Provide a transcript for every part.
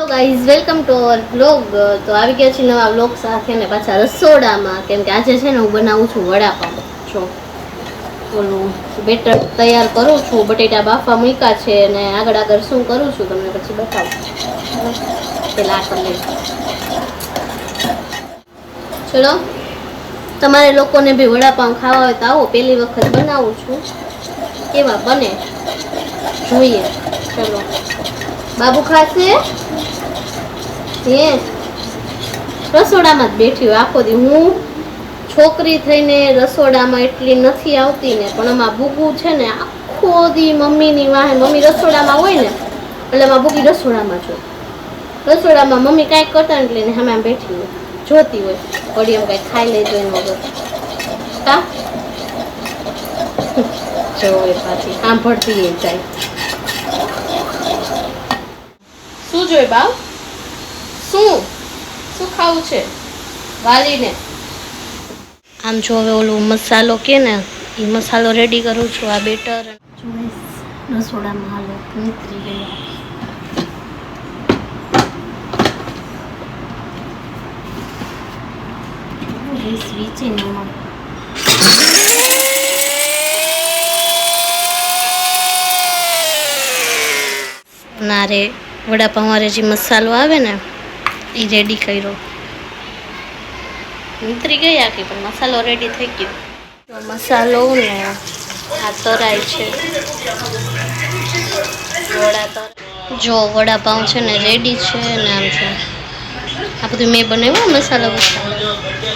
Hello guys, welcome to our vlog. તો આવી ગયા છીએ નવા વ્લોગ સાથે ને પાછા રસોડામાં, કેમ કે આજે છે ને હું બનાવું છું વડાપાઉં. જો ઓલું બેટર તૈયાર કરું છું, બટેટા બાફા મૂક્યા છે અને આગળ શું કરું છું તમને પછી બતાવું. પેલા આ કરી લઈશું. ચલો, તમારે લોકોને બી વડાપાઉં ખાવા હોય તો આવો, પહેલી વખત બનાવું છું, કેવા બને જોઈએ. ચલો, બાબુ ખાશે? હે રસોડામાં જ બેઠી હોય આખો દી. હું છોકરી થઈને રસોડામાં એટલી નથી આવતી ને, પણ આમાં બુગુ છે ને આખો દી મમ્મીની વાહે, મમ્મી રસોડામાં હોય ને એટલે એમાં બુગી રસોડામાં જો રસોડામાં મમ્મી કાંઈક કરતા ને એટલે સામે આમ બેઠી હોય, જોતી હોય વળી એમ કાંઈક ખાઈ લેજો એને વગર કા જોવે પાછી સાંભળતી જાય. શું જોઈ બાવ? શું ખાવું છે વાલીને? આમ જો હવે ઓલું મસાલો કે ને એ મસાલો રેડી કરું છું. આ બેટર રસોડામાં હાલો નીકળી ગયા. ના રે વડાપાઉં વાળે જે મસાલો આવે ને એ રેડી કર્યો. નીતરી ગયા કે પણ મસાલો રેડી થઈ ગયો. તો મસાલો ને આ તરાય છે. જો વડાપાઉં છે ને રેડી છે ને આમ છે. આ બધું મેં બનાવ્યું મસાલો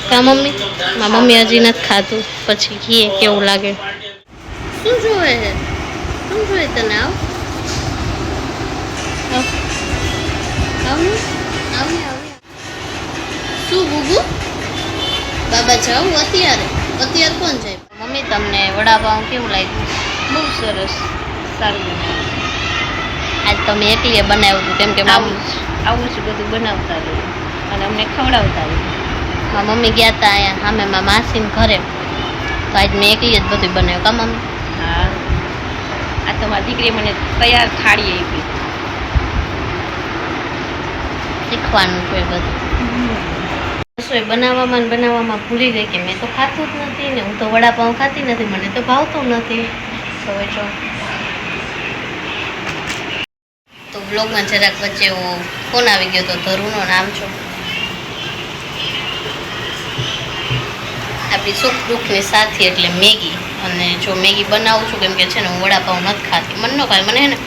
કા મમ્મી? મારી મમ્મી હજી નથી ખાતું, પછી ઘીએ કેવું લાગે. શું જોવે તને? આવ શું બુબુ? બાબા જાઉં અત્યારે કોણ જાય? મમ્મી તમને વડાપાઉં કેવું લાગ્યું? બહુ સરસ, સારું. આજ તમે એકલીએ બનાવ્યું હતું, કેમ કે આવું જ બધું બનાવતા રહ્યું અને અમને ખવડાવતા રહ્યું. મારા મમ્મી ગયા હતા અહીંયા સામે મારા માસીને ઘરે, તો આજ મેં એકલી જ બધું બનાવ્યું. કા મમ્મી? હા, આ તો મારી દીકરી મને તૈયાર થાળી આપી. શીખવાનું છે બધું. રસોઈ બનાવવામાં ભૂલી ગઈ કે મેં તો ખાતું જ નથી ને, હું તો વડાપાઉં ખાતી નથી, મને તો ભાવતું નથી. તો બ્લોગમાં જરાક વચ્ચે ફોન આવી ગયો તો ધરુનો નામ છો. આપણી સુખ દુઃખની સાથી એટલે મેગી. અને જો મેગી બનાવું છું કેમ કે છે ને હું વડાપાઉં નથી ખાતી, મન ન ખાય. મને હે ને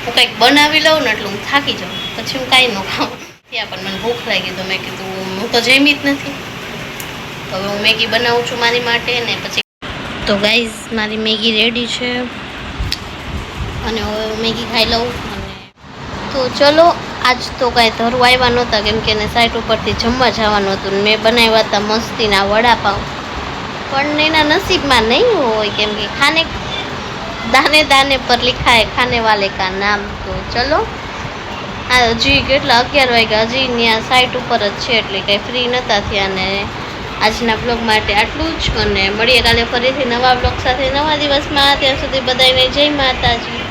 હું કંઈક બનાવી લઉં ને એટલે હું થાકી જાઉં, પછી હું કાંઈ ન ખાઉં. ત્યાં પણ મને ભૂખ લાગી તો મેં કીધું હું તો જમી જ નથી, તો હવે હું મેગી બનાવું છું મારી માટે. ને પછી તો ગાઈઝ મારી મેગી રેડી છે અને હવે હું મેગી ખાઈ લઉં. અને તો ચલો, આજ તો કાંઈ ધરું આવ્યા નહોતા કેમ કે એને સાઈડ ઉપરથી જમવા જવાનું હતું. મેં બનાવ્યા હતા મસ્તીના વડાપાઉં, પણ એના નસીબમાં નહીં હોય કેમ કે દાને દાને પર લિખા હે ખાને વાલે કા નામ. તો ચલો, આ હજી કેટલા 11 વાગ્યા, હજી ત્યાં સાઈટ ઉપર જ છે એટલે કંઈ ફ્રી નહોતા થયા. અને આજના બ્લોગ માટે આટલું જ, અને મળીએ કાલે ફરીથી નવા બ્લોગ સાથે નવા દિવસમાં. ત્યાં સુધી બધાને જય માતાજી.